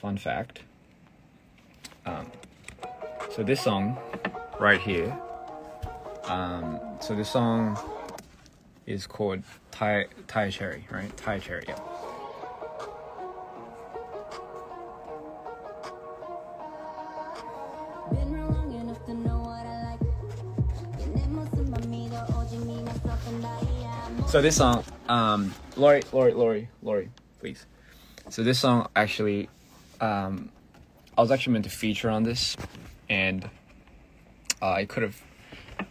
Fun fact. So this song right here. So this song is called Thai Cherry, right? Thai Cherry, yeah. So this song, Lori, please. So this song actually, I was actually meant to feature on this, and I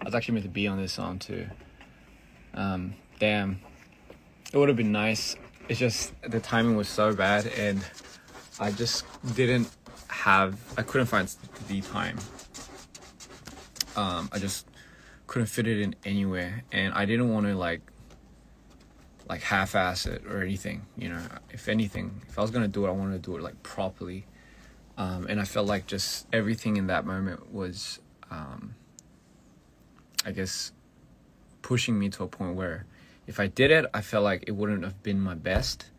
was actually meant to be on this song too. Damn, it would have been nice. It's just the timing was so bad, and I just I couldn't find the time. I just couldn't fit it in anywhere, and I didn't want to like half-ass it or anything, you know. If anything, if I was gonna do it, I wanted to do it like properly. And I felt like just everything in that moment was, I guess, pushing me to a point where if I did it, I felt like it wouldn't have been my best.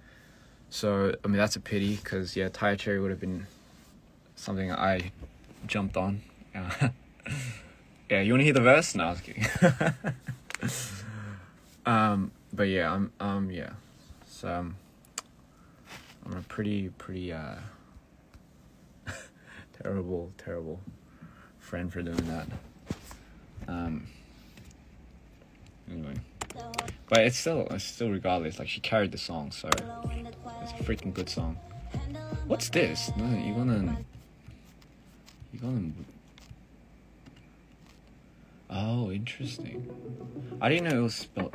So, I mean, that's a pity, because, yeah, Thai Cherry would have been something I jumped on. Yeah, you want to hear the verse? No, I was kidding. But yeah, yeah. So, I'm a pretty, terrible friend for doing that. Anyway, but it's still regardless, like, she carried the song, so it's a freaking good song. What's this? No, you're gonna oh, interesting. I didn't know it was spelled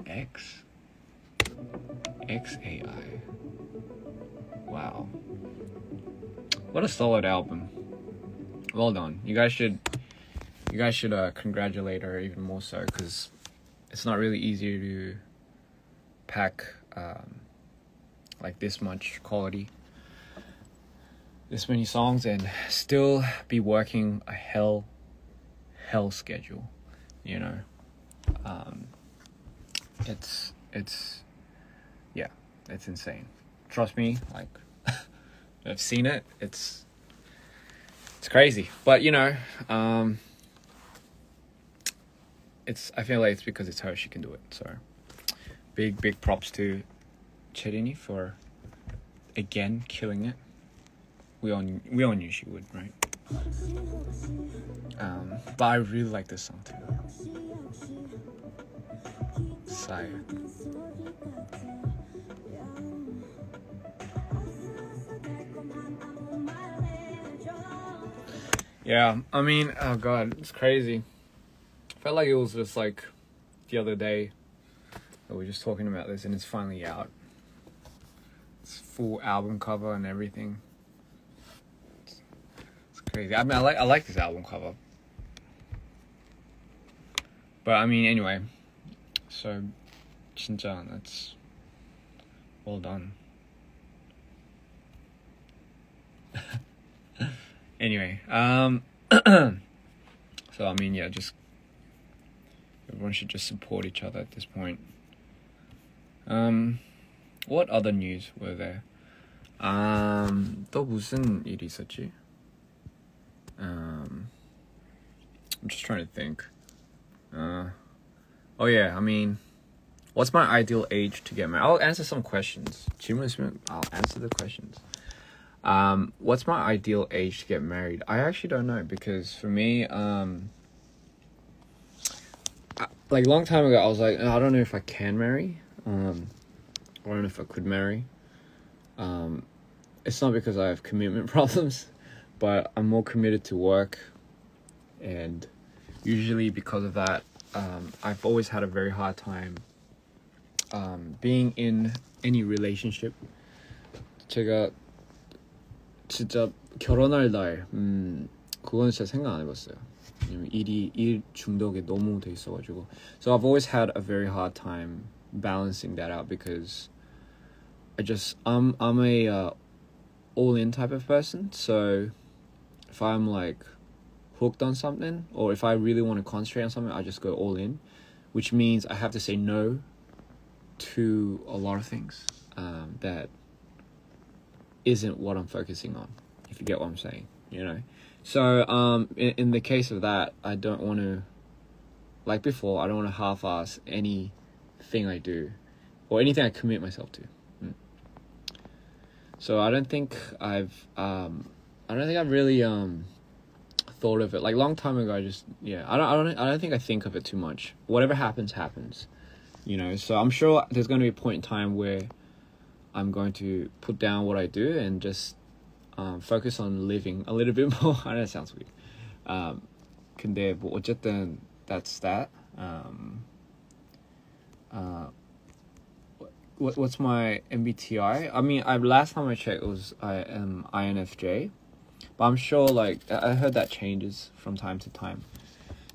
XAI. Wow, what a solid album. Well done. You guys should congratulate her even more so, because it's not really easy to pack like this much quality, this many songs, and still be working a hell schedule, you know. It's yeah, it's insane. Trust me, like, I've seen it. It's crazy, but you know, I feel like it's because it's her, she can do it. So big props to Cherini for again killing it. We all knew she would, right? But I really like this song too. Sire. Yeah, I mean, oh god, it's crazy. Felt like it was just like the other day that we were just talking about this, and it's finally out. It's full album cover and everything. It's crazy. I mean, I like this album cover. But I mean, anyway. So, 진짜, that's well done. Anyway, so I mean, yeah, just everyone should just support each other at this point. What other news were there? 또 무슨 일이 있었지? I'm just trying to think. Oh yeah, I mean, what's my ideal age to get married? I'll answer some questions. I'll answer the questions. What's my ideal age to get married? I actually don't know, because for me, like a long time ago, I was like, I don't know if I can marry. I don't know if I could marry. It's not because I have commitment problems, but I'm more committed to work, and usually because of that, I've always had a very hard time being in any relationship. 제가 진짜 결혼할 날 그건 진짜 생각 안 해봤어요. 왜냐면 일 중독에 너무 돼 있어가지고. So I've always had a very hard time balancing that out, because I'm a all-in type of person. So if I'm like hooked on something, or if I really want to concentrate on something, I just go all in, which means I have to say no to a lot of things that isn't what I'm focusing on, if you get what I'm saying, you know. So in the case of that, I don't want to, like before, I don't want to half-ass anything I do or anything I commit myself to. So I don't think I've really thought of it. Like long time ago, I don't think I think of it too much. Whatever happens, you know. So I'm sure there's going to be a point in time where I'm going to put down what I do and just focus on living a little bit more. I know it sounds weird. 근데 뭐 어쨌든 that's that. What's my MBTI? I mean, last time I checked, it was I am INFJ, but I'm sure like I heard that changes from time to time.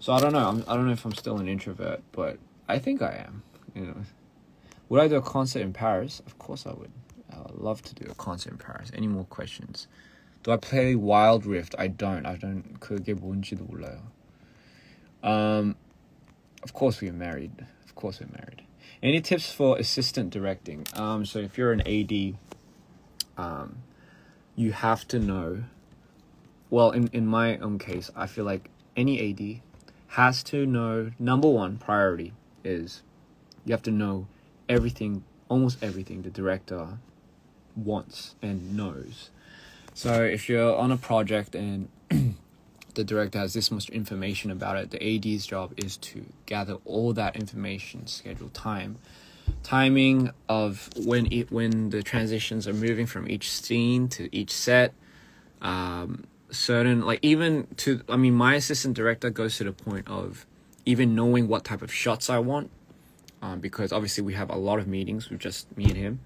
So I don't know. I don't know if I'm still an introvert, but I think I am. You know, would I do a concert in Paris? Of course I would. I would love to do a concert in Paris. Any more questions? Do I play Wild Rift? I don't. 그게 뭔지도 몰라요. Of course we're married. Any tips for assistant directing? So if you're an AD, you have to know. Well, in my own case, I feel like any AD has to know. Number one priority is you have to know everything, almost everything the director wants and knows. So if you're on a project and the director has this much information about it, the AD's job is to gather all that information, schedule timing of when the transitions are moving from each scene to each set. Certain, like even to, I mean, my assistant director goes to the point of even knowing what type of shots I want, because obviously we have a lot of meetings with just me and him,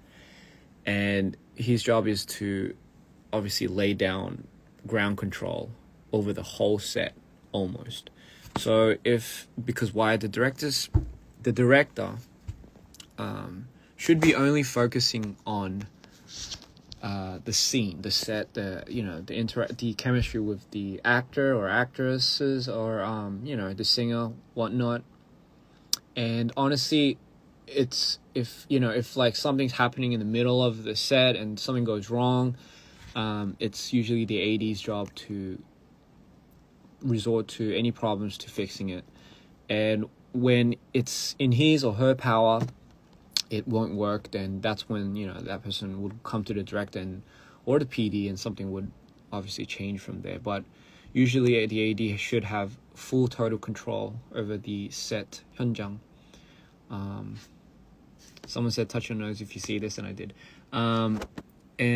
and his job is to obviously lay down ground control over the whole set almost. So because why the director should be only focusing on the scene, the set, the chemistry with the actor or actresses, or the singer, whatnot. And honestly, it's if like something's happening in the middle of the set and something goes wrong, it's usually the AD's job to resort to any problems to fixing it. And when it's in his or her power, it won't work, then that's when that person would come to the director or the PD, and something would obviously change from there. But usually the AD should have full total control over the set 현장. Someone said touch your nose if you see this, and I did. And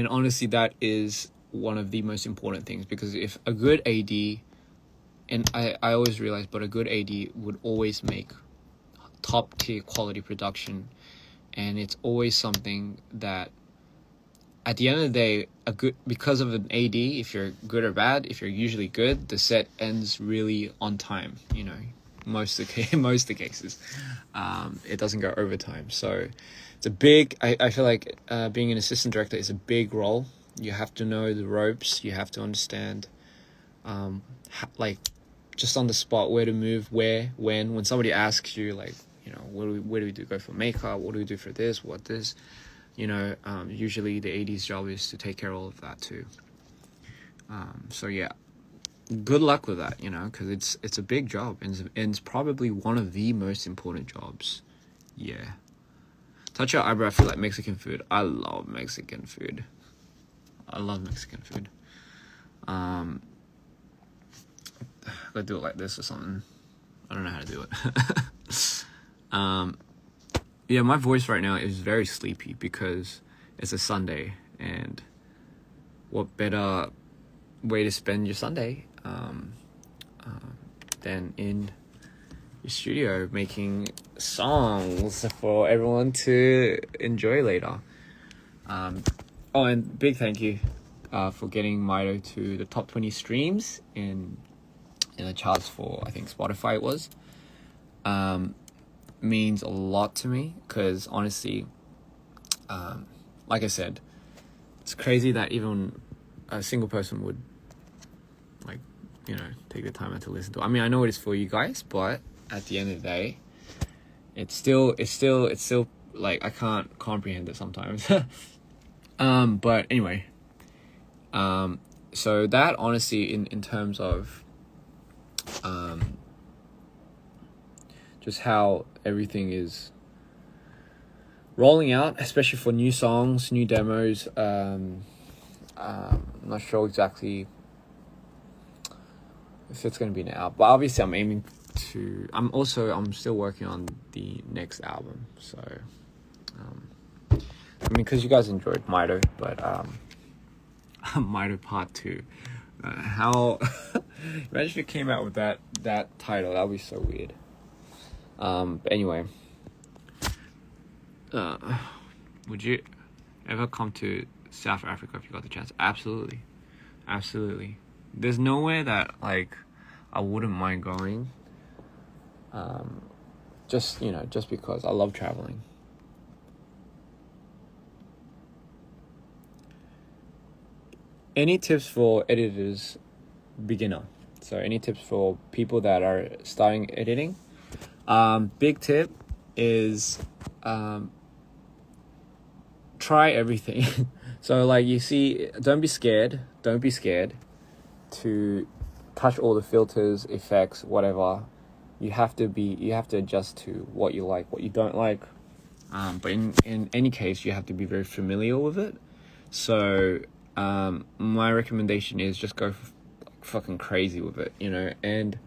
honestly, that is one of the most important things, because if a good AD, and I always realize, but a good AD would always make top tier quality production. And it's always something that at the end of the day, because of an AD, if you're good or bad, if you're usually good, the set ends really on time, most of the cases. It doesn't go overtime. So it's a big, I feel like being an assistant director is a big role. You have to know the ropes. You have to understand, just on the spot, where to move, when somebody asks you, like, where do we do, go for makeup, what do we do for this, usually the AD's job is to take care of all of that too. So yeah, good luck with that, because it's a big job, and it's probably one of the most important jobs. Yeah. Touch your eyebrow, I feel like Mexican food. I love Mexican food. Gotta do it like this or something. I don't know how to do it. Yeah, my voice right now is very sleepy because it's a Sunday, and what better way to spend your Sunday than in your studio making songs for everyone to enjoy later. And big thank you for getting Mito to the top 20 streams in the charts for, I think, Spotify it was. Means a lot to me, because honestly, like I said, it's crazy that even a single person would take the time out to listen to it. I mean, I know it is for you guys, but at the end of the day, it's still like, I can't comprehend it sometimes. But anyway, So that honestly, in terms of just how everything is rolling out, especially for new songs, new demos. I'm not sure exactly if it's going to be now, but obviously I'm aiming to. I'm still working on the next album, so I mean, because you guys enjoyed Mido, but Mido Part 2. How imagine if it came out with that title, that would be so weird. But anyway, would you ever come to South Africa if you got the chance? Absolutely. There's nowhere that like I wouldn't mind going. Just because I love traveling. Any tips for editors, beginner? So any tips for people that are starting editing? Big tip is try everything. So like you see, don't be scared to touch all the filters, effects, whatever. You have to adjust to what you like, what you don't like. But in any case, you have to be very familiar with it. So my recommendation is just go fucking crazy with it, and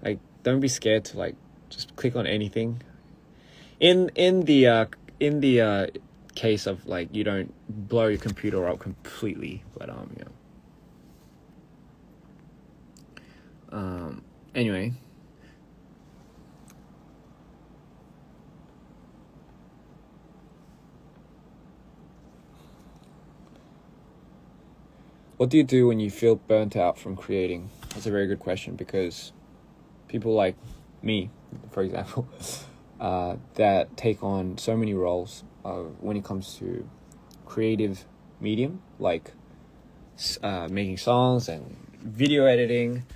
like don't be scared to like just click on anything. In the case of like you don't blow your computer up completely, but anyway. What do you do when you feel burnt out from creating? That's a very good question, because people like me, for example, that take on so many roles when it comes to creative medium, like making songs and video editing,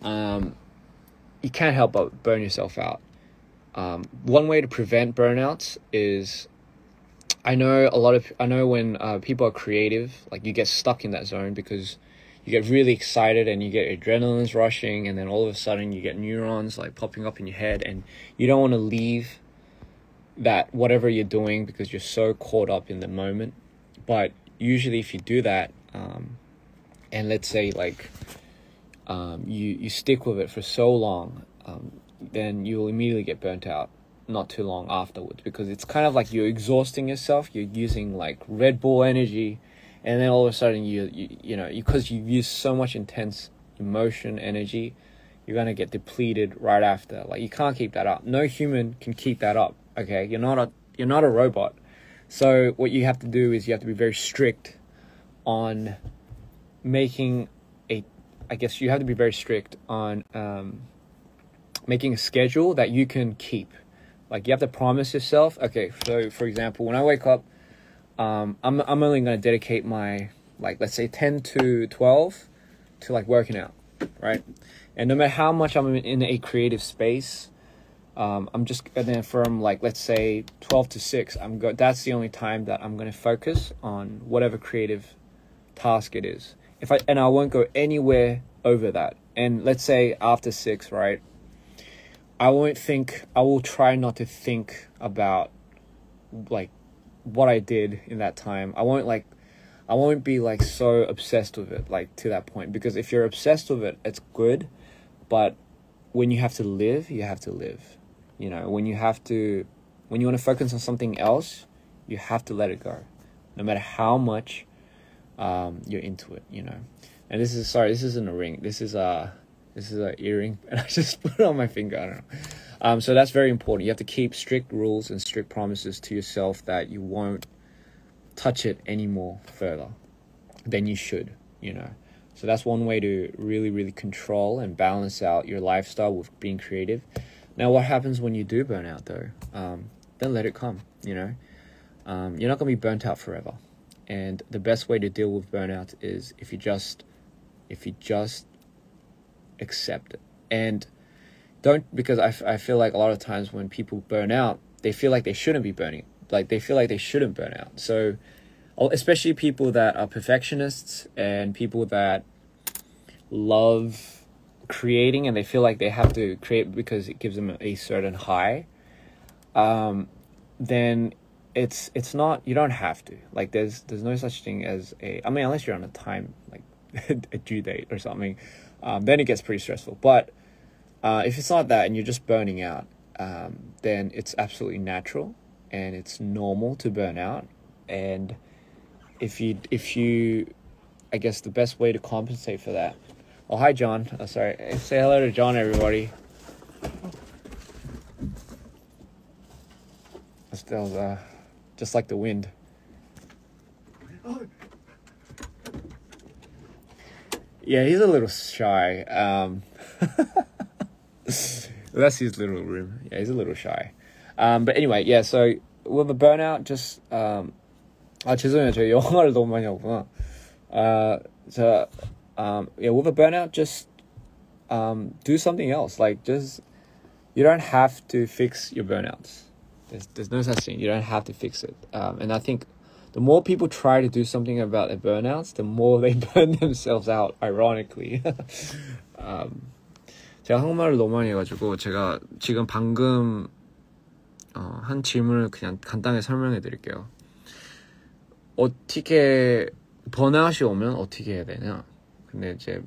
you can't help but burn yourself out. One way to prevent burnouts is, I know when people are creative, like you get stuck in that zone because you get really excited and you get adrenaline's rushing, and then all of a sudden you get neurons like popping up in your head, and you don't want to leave that whatever you're doing because you're so caught up in the moment. But usually if you do that, and let's say like you stick with it for so long, then you'll immediately get burnt out not too long afterwards, because it's kind of like you're exhausting yourself. You're using like Red Bull energy, and then all of a sudden because you've used so much intense emotion energy, you're gonna get depleted right after. Like you can't keep that up. No human can keep that up. Okay, you're not a robot. So what you have to do is you have to be very strict on making you have to be very strict on making a schedule that you can keep. Like you have to promise yourself, okay, so for example, when I wake up, I'm only going to dedicate my, like, let's say 10 to 12 to like working out, right? And no matter how much I'm in a creative space, I'm just, and then from like, let's say 12 to 6, that's the only time that I'm going to focus on whatever creative task it is. I won't go anywhere over that. And let's say after 6, right? I will try not to think about like what I did in that time. I won't be like so obsessed with it, like to that point, because if you're obsessed with it, it's good. But when you have to live, you have to live, when you want to focus on something else, you have to let it go, no matter how much, you're into it, and this isn't a ring. This is an earring, and I just put it on my finger. I don't know. So that's very important. You have to keep strict rules and strict promises to yourself that you won't touch it anymore further than you should, So that's one way to really, really control and balance out your lifestyle with being creative. Now, what happens when you do burn out, though? Then let it come, You're not going to be burnt out forever. And the best way to deal with burnout is if you just accept it. And because I feel like a lot of times when people burn out, they feel like they shouldn't be burning, like they feel like they shouldn't burn out. So especially people that are perfectionists and people that love creating and they feel like they have to create because it gives them a certain high, then it's not, you don't have to. Like there's no such thing as I mean, unless you're on a time, like a due date or something, then it gets pretty stressful. But if it's not that and you're just burning out, then it's absolutely natural and it's normal to burn out. And if you I guess the best way to compensate for that. Oh, hi John. Oh, sorry. Say hello to John, everybody. That was just like the wind. Yeah, he's a little shy. That's his little room. Yeah, he's a little shy. But anyway, yeah. So with the burnout, just 죄송해요. 저 영어를 너무 많이 하구나. Yeah, with a burnout, just do something else. Like just you don't have to fix your burnouts. There's no such thing. You don't have to fix it. And I think the more people try to do something about their burnouts, the more they burn themselves out, ironically. 제가 한국말을 너무 많이 해가지고 제가 지금 방금 한 질문을 그냥 간단하게 설명해 드릴게요. 어떻게 번아웃이 오면 어떻게 해야 되냐? 근데 이제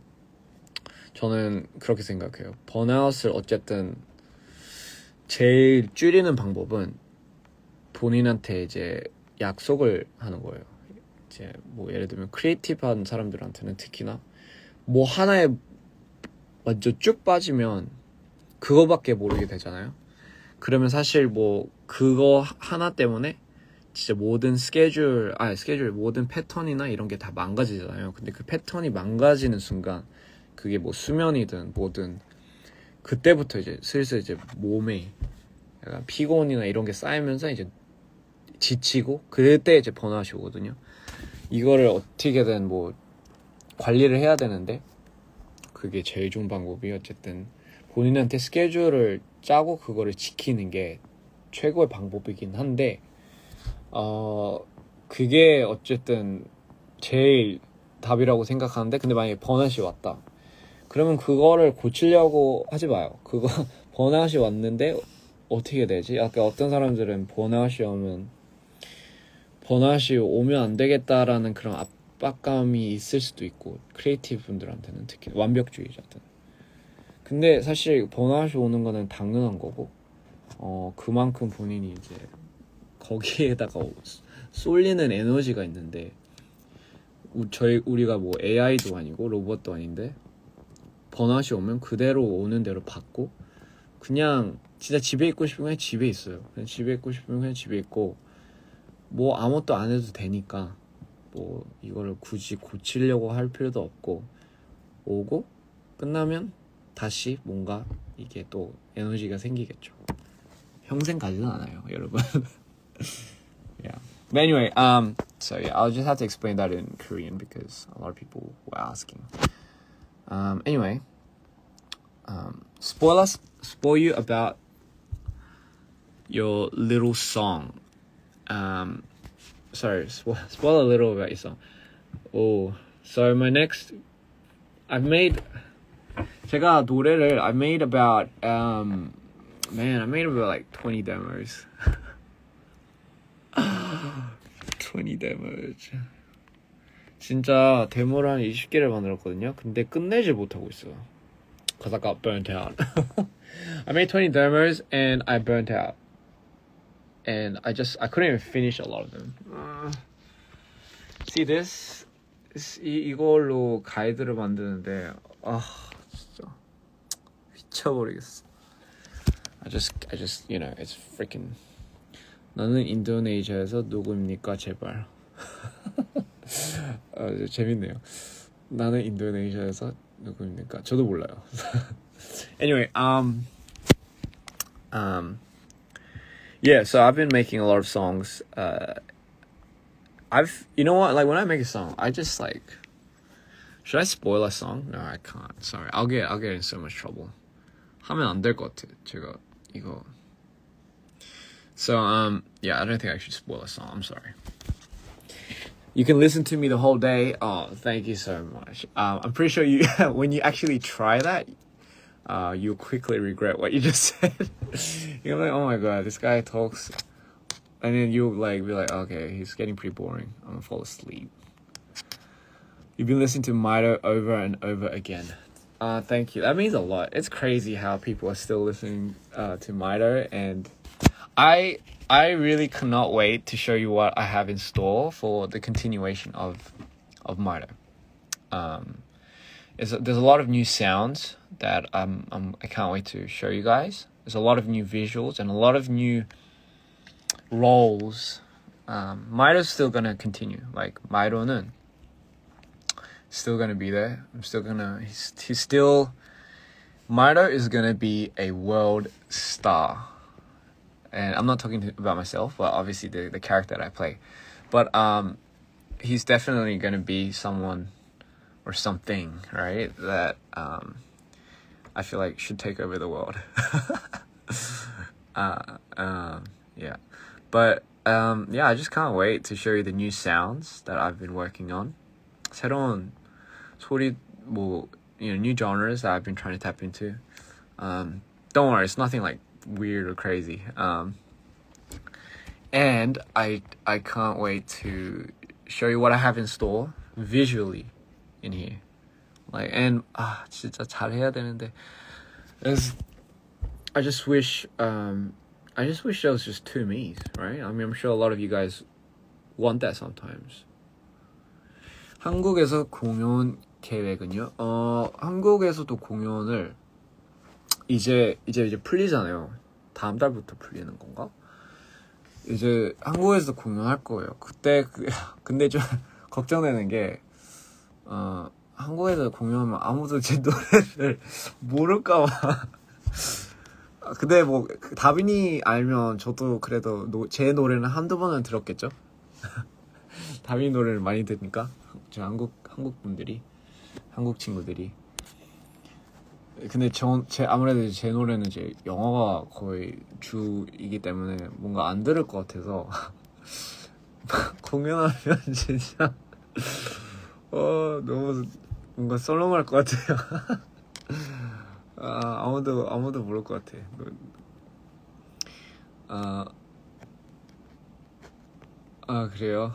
저는 그렇게 생각해요. 번아웃을 어쨌든 제일 줄이는 방법은 본인한테 이제 약속을 하는 거예요. 이제 뭐 예를 들면 크리에이티브한 사람들한테는 특히나 뭐 하나에 완전 쭉 빠지면 그거밖에 모르게 되잖아요. 그러면 사실 뭐 그거 하나 때문에 진짜 모든 모든 패턴이나 이런 게 다 망가지잖아요. 근데 그 패턴이 망가지는 순간 그게 뭐 수면이든 뭐든 그때부터 이제 슬슬 이제 몸에 약간 피곤이나 이런 게 쌓이면서 이제 지치고 그때 이제 번아웃이 오거든요. 이거를 어떻게든 뭐 관리를 해야 되는데 그게 제일 좋은 방법이 어쨌든 본인한테 스케줄을 짜고 그거를 지키는 게 최고의 방법이긴 한데 그게 어쨌든 제일 답이라고 생각하는데 근데 만약에 번아웃이 왔다 그러면 그거를 고치려고 하지 마요. 그거 번아웃이 왔는데 어떻게 되지? 아까 어떤 사람들은 번아웃이 오면 안 되겠다라는 그런 압박감이 있을 수도 있고 크리에이티브 분들한테는 특히 완벽주의자들. 근데 사실 번아웃이 오는 거는 당연한 거고 그만큼 본인이 이제 거기에다가 쏠리는 에너지가 있는데 우리가 뭐 AI도 아니고 로봇도 아닌데 번아웃이 오면 그대로 오는 대로 받고 그냥 진짜 집에 있고 싶으면 그냥 집에 있어요. 그냥 집에 있고 싶으면 그냥 집에 있고 뭐 아무것도 안 해도 되니까 뭐 이거를 굳이 고치려고 할 필요도 없고 오고 끝나면 다시 뭔가 이게 또 에너지가 생기겠죠. 평생 가지는 않아요, 여러분. Yeah. But anyway, so yeah, I'll just have to explain that in Korean because a lot of people were asking. Anyway, spoil you about your little song. Sorry, spoil a little about your song. Oh, so my next, 제가 노래를 I made about like 20 demos. 20 demos. 진짜 데모를 한 20개를 만들었거든요. 근데 끝내질 못하고 있어. Cause I got burnt out. I made 20 demos and I burnt out. And I couldn't even finish a lot of them. See this? 이걸로 가이드를 만드는데 진짜 미쳐버리겠어. I just you know, it's freaking. 나는 인도네시아에서 누구입니까 제발. 재밌네요. 나는 인도네시아에서 누구입니까? 저도 몰라요. Anyway, yeah, so I've been making a lot of songs. You know what? Like when I make a song, I just like, should I spoil a song? No, I can't. Sorry, I'll get in so much trouble. 하면 안 될 것 같아. 제가 이거. So yeah, I don't think I should spoil a song. I'm sorry. You can listen to me the whole day. Oh, thank you so much. I'm pretty sure you when you actually try that, you'll quickly regret what you just said. You're like, oh my god, this guy talks, and then you'll like be like, okay, he's getting pretty boring. I'm gonna fall asleep. You've been listening to Mito over and over again. Thank you. That means a lot. It's crazy how people are still listening to Mito, and I really cannot wait to show you what I have in store for the continuation of Mito. There's a lot of new sounds that I can't wait to show you guys. There's a lot of new visuals and a lot of new roles. Mito's still gonna continue. Like Mito는 still gonna be there. He's still. Mito is gonna be a world star. And I'm not talking about myself, but obviously the character that I play. But he's definitely going to be someone or something, right? That I feel like should take over the world. Yeah. But yeah, I just can't wait to show you the new sounds that I've been working on. 새로운 소리, new genres that I've been trying to tap into. Don't worry, it's nothing like weird or crazy, and I can't wait to show you what I have in store visually in here. Like, and 진짜 잘해야 되는데. I just wish there was just two me's, right? I mean, I'm sure a lot of you guys want that sometimes. 한국에서 공연 계획은요? 한국에서도 공연을 이제 풀리잖아요. 다음 달부터 풀리는 건가? 이제 한국에서 공연할 거예요. 근데 좀 걱정되는 게 한국에서 공연하면 아무도 제 노래를 모를까 봐. 근데 뭐 다빈이 알면 저도 그래도 제 노래는 한두 번은 들었겠죠? 다빈이 노래를 많이 들으니까 저 한국 분들이, 한국 친구들이. 근데 아무래도 제 노래는 이제 영어가 거의 주이기 때문에 뭔가 안 들을 것 같아서 공연하면 진짜 너무 뭔가 썰렁할 것 같아요. 아무도 모를 것 같아. 그래요?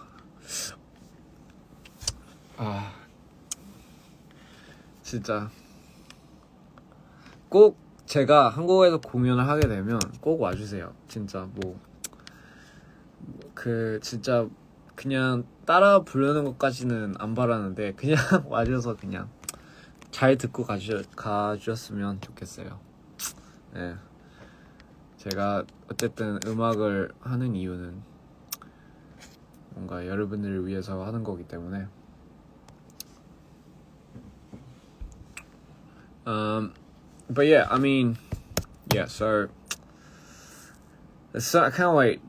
진짜 꼭 제가 한국에서 공연을 하게 되면 꼭 와주세요. 진짜 진짜 그냥 따라 부르는 것까지는 안 바라는데 그냥 와줘서 그냥 잘 듣고 가주셨으면 좋겠어요. 네. 제가 어쨌든 음악을 하는 이유는 뭔가 여러분들을 위해서 하는 거기 때문에 but yeah, I mean, yeah, so I can't wait.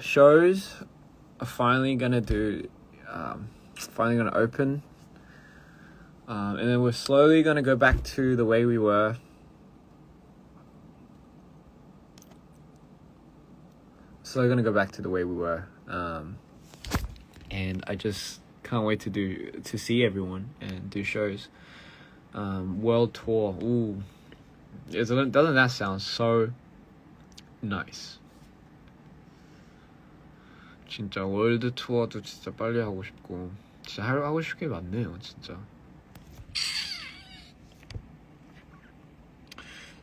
Shows are finally gonna open, and then we're slowly gonna go back to the way we were. And I just can't wait to see everyone and do shows. World tour. Ooh. Doesn't that sound so nice? 진짜 월드 투어도 진짜 빨리 하고 싶고 진짜 하고 싶은 게 많네요. 진짜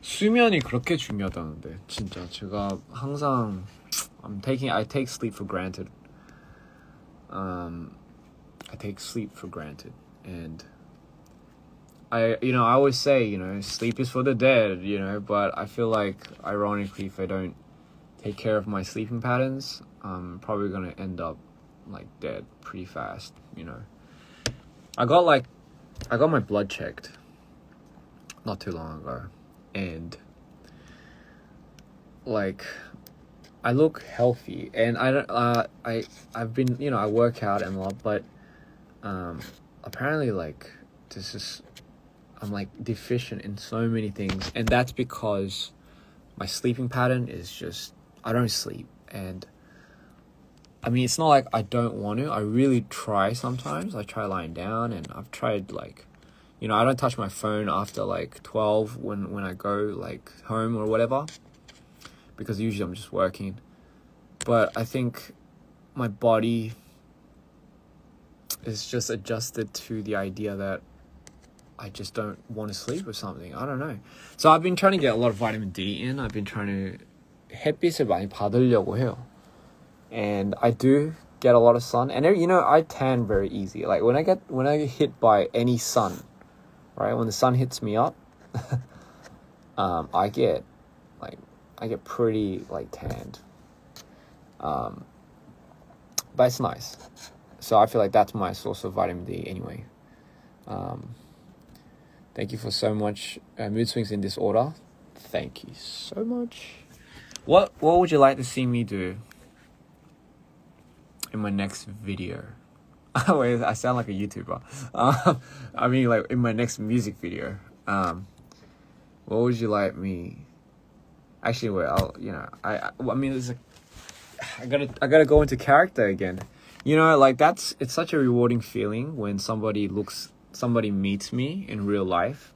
수면이 그렇게 중요하다는데 진짜 제가 항상 I take sleep for granted. I take sleep for granted, and I always say, sleep is for the dead, but I feel like, ironically, if I don't take care of my sleeping patterns, I'm probably gonna end up, like, dead pretty fast, I got my blood checked not too long ago, and, like, I look healthy, and I've been, I work out and a lot, but, apparently, like, I'm like deficient in so many things, and that's because my sleeping pattern is just I don't sleep, and I mean, it's not like I don't want to. I really try sometimes. I try lying down, and I've tried, like, I don't touch my phone after, like, 12 when I go, like, home or whatever, because usually I'm just working. But I think my body is just adjusted to the idea that I just don't want to sleep or something. I don't know. So I've been trying to get a lot of vitamin D in. I've been trying to 햇빛을 많이 받으려고 해요. And I do get a lot of sun. And I tan very easy. Like when I get hit by any sun, right? When the sun hits me up, I get pretty like tanned. But it's nice. So I feel like that's my source of vitamin D anyway. Thank you for so much. Mood swings in this order. Thank you so much. What would you like to see me do in my next video? Wait, I sound like a YouTuber. I mean, like in my next music video. What would you like me? Actually, wait. I mean, I gotta go into character again. Like it's such a rewarding feeling when somebody meets me in real life,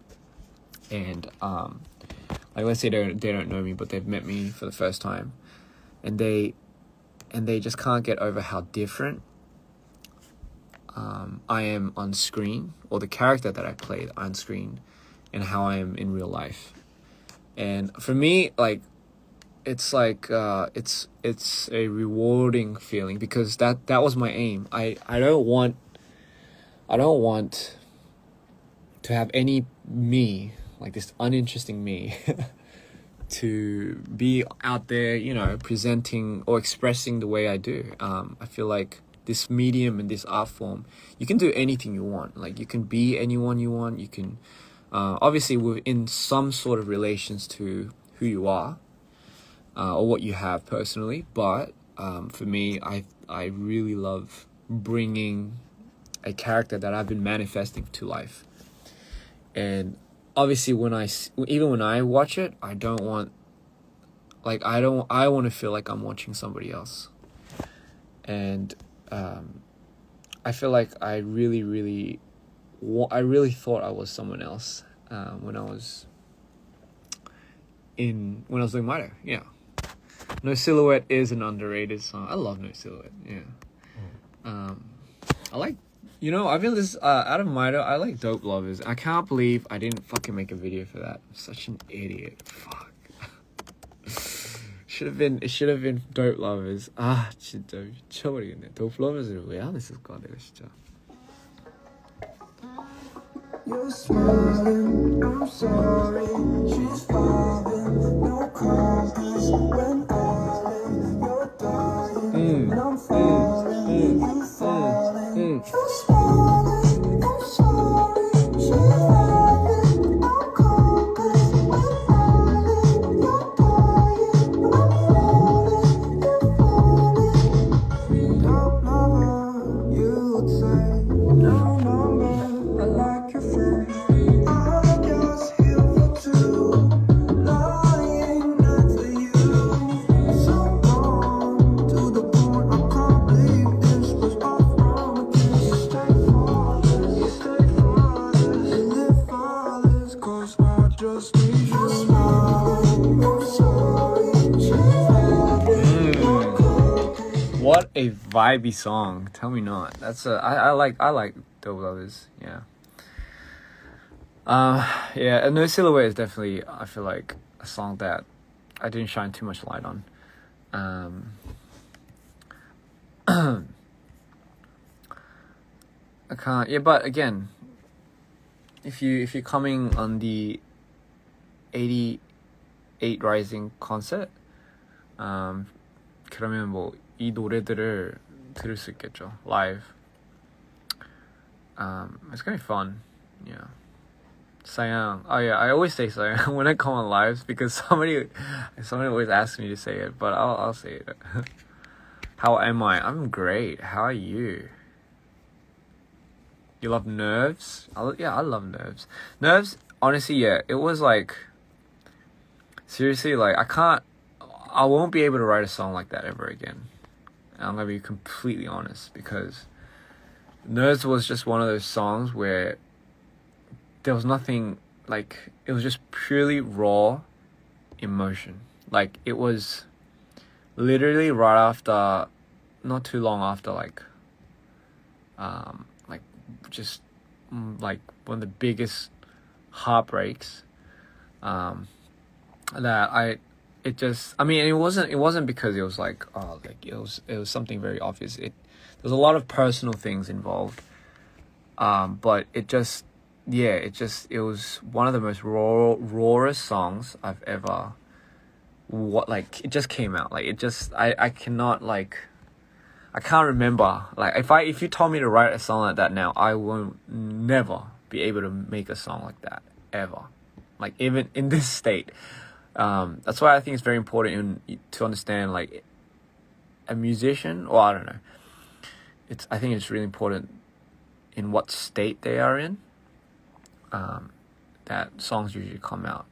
and like let's say they don't know me, but they've met me for the first time, and they just can't get over how different I am on screen, or the character that I played on screen, and how I am in real life. And for me, like, it's like it's a rewarding feeling, because that was my aim. I don't want to have any me, like this uninteresting me, to be out there, presenting or expressing the way I do. I feel like this medium and this art form, you can do anything you want. Like you can be anyone you want. You can, obviously within some sort of relations to who you are, or what you have personally. But for me, I really love bringing a character that I've been manifesting to life. And obviously even when I watch it, I want to feel like I'm watching somebody else. And I feel like I really thought I was someone else when I was doing Mito. Yeah. No Silhouette is an underrated song. I love No Silhouette. Yeah. I like, I feel this out of Mito, I like Dope Lovers. I can't believe I didn't fucking make a video for that. I'm such an idiot. Fuck. It should have been Dope Lovers. 아, 진짜 미쳐버리겠네. Dope Lovers를 왜 안 했을까, 내가 진짜. You're smiling, I'm sorry. She's vibing, no compass. When you're dying, and I'm falling, you falling. You're smiling, I'm sorry. She's vibing, no compass. When you're dying, and I'm falling, you're falling. Don't lover, you would say, no number. I like your face. I'm just here for two, lying not for you. So long to the point I can't believe this was all wrong again. You stay fathers, you live fathers, 'cause I just need you. I'm sorry, what a vibey song. Tell me not. That's I like Dope Lovers. Yeah. Yeah, No Silhouette is definitely, I feel like, a song that I didn't shine too much light on. I can't. Yeah, but again, if you're coming on the 88 Rising concert, 그러면 뭐 이 노래들을 들을 수 있겠죠, live. It's gonna be fun. Yeah. Sayang. Oh yeah, I always say Sayang when I come on lives, because somebody always asks me to say it, but I'll say it. How am I? I'm great. How are you? You love Nerves? I love Nerves. Nerves, honestly, yeah, it was like, seriously, like I won't be able to write a song like that ever again. And I'm gonna be completely honest, because Nerds was just one of those songs where there was nothing, like, it was just purely raw emotion. Like, it was literally right after, not too long after, like just like one of the biggest heartbreaks that it wasn't because it was like, oh, like it was something very obvious. There's a lot of personal things involved, but it was one of the most rawest songs I've ever, it just came out. Like, I can't remember. Like, if you told me to write a song like that now, I will never be able to make a song like that ever. Like, even in this state. That's why I think it's very important to understand, like, a musician, or I don't know. I think it's really important in what state they are in. That songs usually come out.